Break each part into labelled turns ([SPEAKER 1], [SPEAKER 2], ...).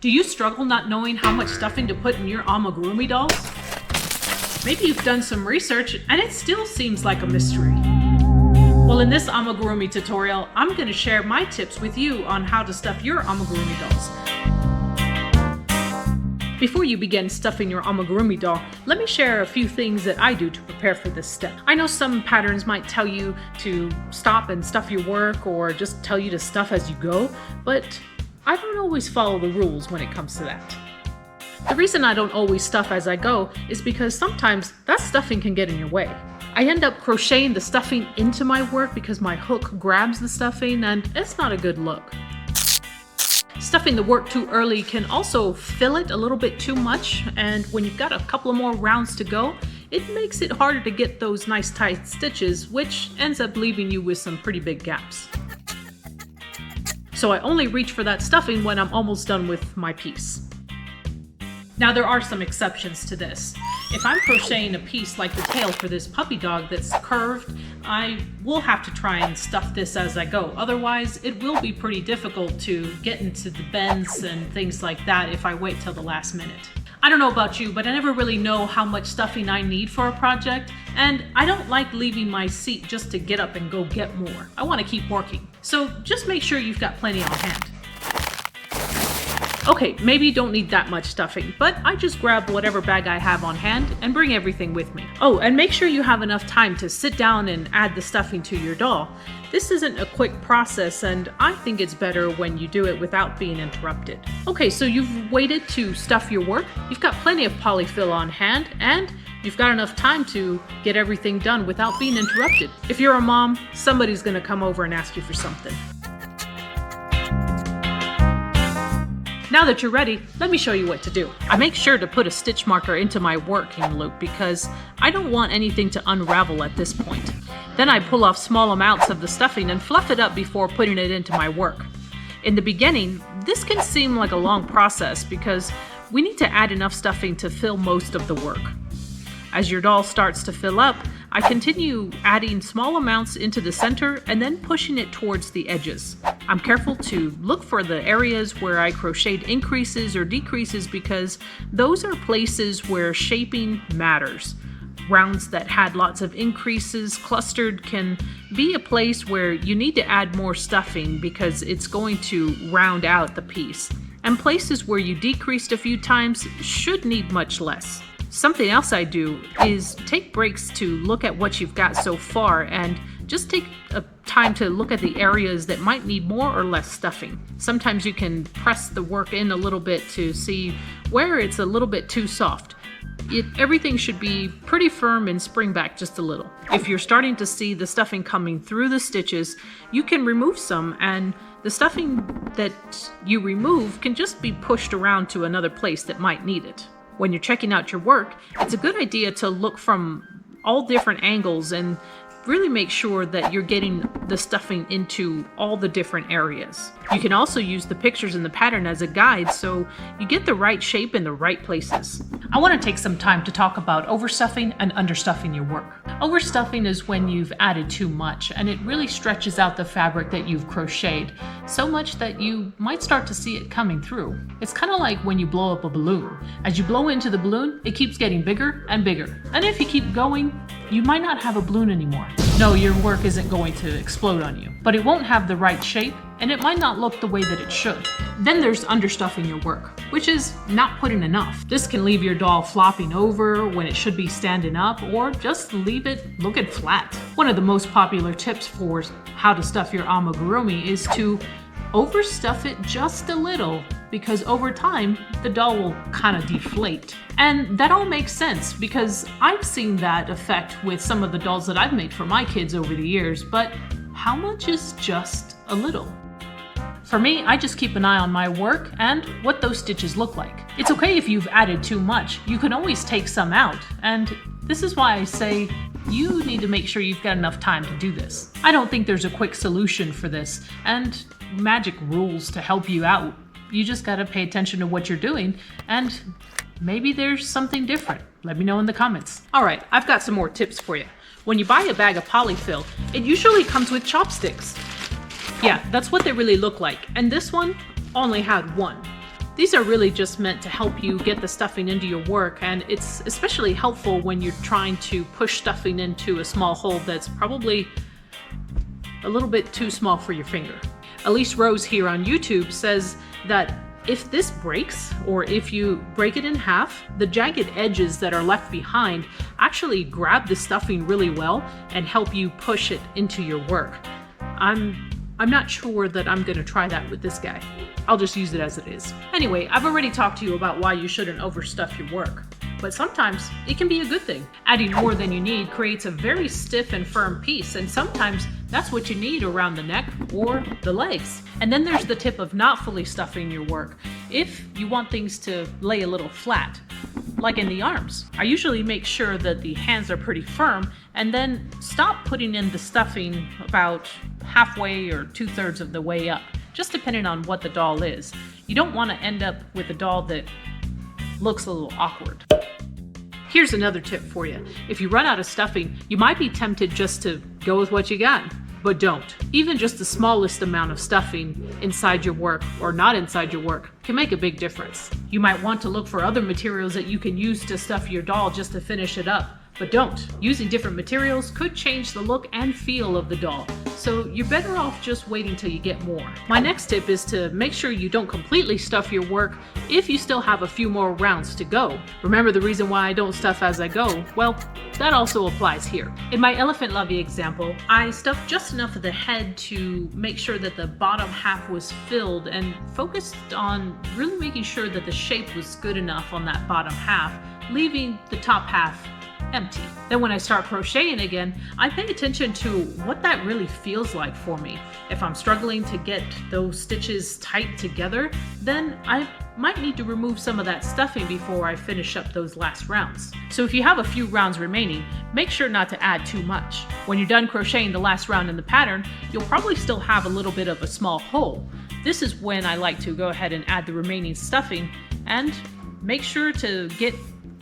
[SPEAKER 1] Do you struggle not knowing how much stuffing to put in your Amigurumi dolls? Maybe you've done some research and it still seems like a mystery. Well, in this Amigurumi tutorial, I'm going to share my tips with you on how to stuff your Amigurumi dolls. Before you begin stuffing your Amigurumi doll, let me share a few things that I do to prepare for this step. I know some patterns might tell you to stop and stuff your work or just tell you to stuff as you go, but I don't always follow the rules when it comes to that. The reason I don't always stuff as I go is because sometimes that stuffing can get in your way. I end up crocheting the stuffing into my work because my hook grabs the stuffing and it's not a good look. Stuffing the work too early can also fill it a little bit too much, and when you've got a couple of more rounds to go, it makes it harder to get those nice tight stitches, which ends up leaving you with some pretty big gaps. So I only reach for that stuffing when I'm almost done with my piece. Now there are some exceptions to this. If I'm crocheting a piece like the tail for this puppy dog that's curved, I will have to try and stuff this as I go. Otherwise, it will be pretty difficult to get into the bends and things like that if I wait till the last minute. I don't know about you, but I never really know how much stuffing I need for a project, and I don't like leaving my seat just to get up and go get more. I want to keep working. So just make sure you've got plenty on hand. Okay, maybe you don't need that much stuffing, but I just grab whatever bag I have on hand and bring everything with me. Oh, and make sure you have enough time to sit down and add the stuffing to your doll. This isn't a quick process, and I think it's better when you do it without being interrupted. Okay, so you've waited to stuff your work, you've got plenty of polyfill on hand, and you've got enough time to get everything done without being interrupted. If you're a mom, somebody's gonna come over and ask you for something. Now that you're ready, let me show you what to do. I make sure to put a stitch marker into my working loop because I don't want anything to unravel at this point. Then I pull off small amounts of the stuffing and fluff it up before putting it into my work. In the beginning, this can seem like a long process because we need to add enough stuffing to fill most of the work. As your doll starts to fill up, I continue adding small amounts into the center and then pushing it towards the edges. I'm careful to look for the areas where I crocheted increases or decreases because those are places where shaping matters. Rounds that had lots of increases clustered can be a place where you need to add more stuffing because it's going to round out the piece. And places where you decreased a few times should need much less. Something else I do is take breaks to look at what you've got so far and just take a time to look at the areas that might need more or less stuffing. Sometimes you can press the work in a little bit to see where it's a little bit too soft. Everything should be pretty firm and spring back just a little. If you're starting to see the stuffing coming through the stitches, you can remove some, and the stuffing that you remove can just be pushed around to another place that might need it. When you're checking out your work, it's a good idea to look from all different angles and really make sure that you're getting the stuffing into all the different areas. You can also use the pictures in the pattern as a guide so you get the right shape in the right places. I want to take some time to talk about overstuffing and understuffing your work. Overstuffing is when you've added too much and it really stretches out the fabric that you've crocheted so much that you might start to see it coming through. It's kind of like when you blow up a balloon. As you blow into the balloon, it keeps getting bigger and bigger. And if you keep going, you might not have a balloon anymore. No, your work isn't going to explode on you, but it won't have the right shape and it might not look the way that it should. Then there's understuffing your work, which is not putting enough. This can leave your doll flopping over when it should be standing up, or just leave it looking flat. One of the most popular tips for how to stuff your Amigurumi is to overstuff it just a little, because over time the doll will kind of deflate. And that all makes sense because I've seen that effect with some of the dolls that I've made for my kids over the years, but how much is just a little? For me, I just keep an eye on my work and what those stitches look like. It's okay if you've added too much. You can always take some out, and this is why I say you need to make sure you've got enough time to do this. I don't think there's a quick solution for this and magic rules to help you out. You just gotta pay attention to what you're doing, and maybe there's something different. Let me know in the comments. All right, I've got some more tips for you. When you buy a bag of polyfill, it usually comes with chopsticks. Yeah, that's what they really look like, and this one only had one. These are really just meant to help you get the stuffing into your work, and it's especially helpful when you're trying to push stuffing into a small hole that's probably a little bit too small for your finger. Elise Rose here on YouTube says that if this breaks, or if you break it in half, the jagged edges that are left behind actually grab the stuffing really well and help you push it into your work. I'm not sure that I'm going to try that with this guy. I'll just use it as it is. Anyway, I've already talked to you about why you shouldn't overstuff your work, but sometimes it can be a good thing. Adding more than you need creates a very stiff and firm piece, and sometimes that's what you need around the neck or the legs. And then there's the tip of not fully stuffing your work. If you want things to lay a little flat, like in the arms, I usually make sure that the hands are pretty firm and then stop putting in the stuffing about halfway or 2/3 of the way up, just depending on what the doll is. You don't want to end up with a doll that looks a little awkward. Here's another tip for you. If you run out of stuffing, you might be tempted just to go with what you got, but don't. Even just the smallest amount of stuffing inside your work or not inside your work can make a big difference. You might want to look for other materials that you can use to stuff your doll just to finish it up, but don't. Using different materials could change the look and feel of the doll, so you're better off just waiting till you get more. My next tip is to make sure you don't completely stuff your work if you still have a few more rounds to go. Remember the reason why I don't stuff as I go? Well, that also applies here. In my elephant lovey example, I stuffed just enough of the head to make sure that the bottom half was filled and focused on really making sure that the shape was good enough on that bottom half, leaving the top half empty. Then when I start crocheting again, I pay attention to what that really feels like for me. If I'm struggling to get those stitches tight together, then I might need to remove some of that stuffing before I finish up those last rounds. So if you have a few rounds remaining, make sure not to add too much. When you're done crocheting the last round in the pattern, you'll probably still have a little bit of a small hole. This is when I like to go ahead and add the remaining stuffing and make sure to get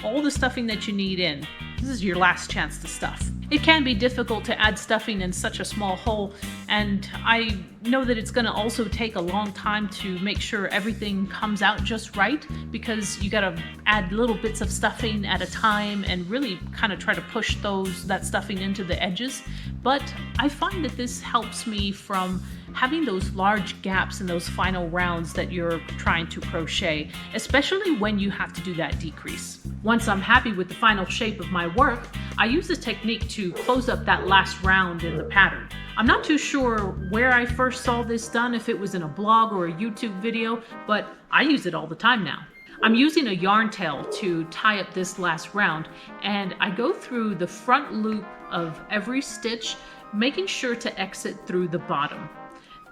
[SPEAKER 1] all the stuffing that you need in. This is your last chance to stuff. It can be difficult to add stuffing in such a small hole, and I know that it's going to also take a long time to make sure everything comes out just right, because you got to add little bits of stuffing at a time and really kind of try to push that stuffing into the edges. But I find that this helps me from having those large gaps in those final rounds that you're trying to crochet, especially when you have to do that decrease. Once I'm happy with the final shape of my work, I use this technique to close up that last round in the pattern. I'm not too sure where I first saw this done, if it was in a blog or a YouTube video, but I use it all the time now. I'm using a yarn tail to tie up this last round, and I go through the front loop of every stitch, making sure to exit through the bottom.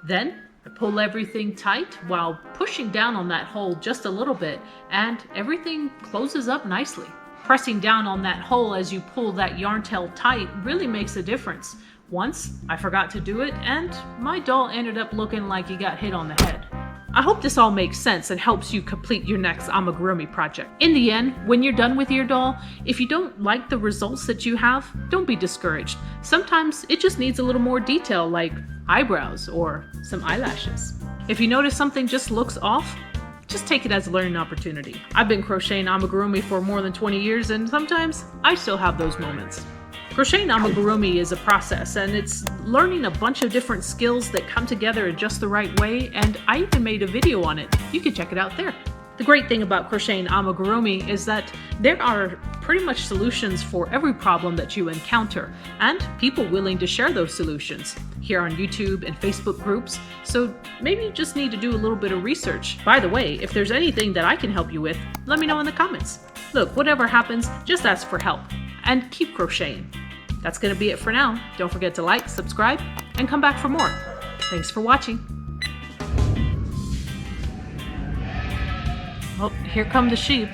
[SPEAKER 1] Then I pull everything tight while pushing down on that hole just a little bit, and everything closes up nicely. Pressing down on that hole as you pull that yarn tail tight really makes a difference. Once I forgot to do it, and my doll ended up looking like he got hit on the head. I hope this all makes sense and helps you complete your next amigurumi project. In the end, when you're done with your doll, if you don't like the results that you have, don't be discouraged. Sometimes it just needs a little more detail, like eyebrows or some eyelashes. If you notice something just looks off, just take it as a learning opportunity. I've been crocheting amigurumi for more than 20 years, and sometimes I still have those moments. Crocheting amigurumi is a process, and it's learning a bunch of different skills that come together in just the right way, and I even made a video on it. You can check it out there. The great thing about crocheting amigurumi is that there are pretty much solutions for every problem that you encounter, and people willing to share those solutions here on YouTube and Facebook groups, so maybe you just need to do a little bit of research. By the way, if there's anything that I can help you with, let me know in the comments. Look, whatever happens, just ask for help, and keep crocheting. That's going to be it for now. Don't forget to like, subscribe, and come back for more. Thanks for watching. Oh, here come the sheep.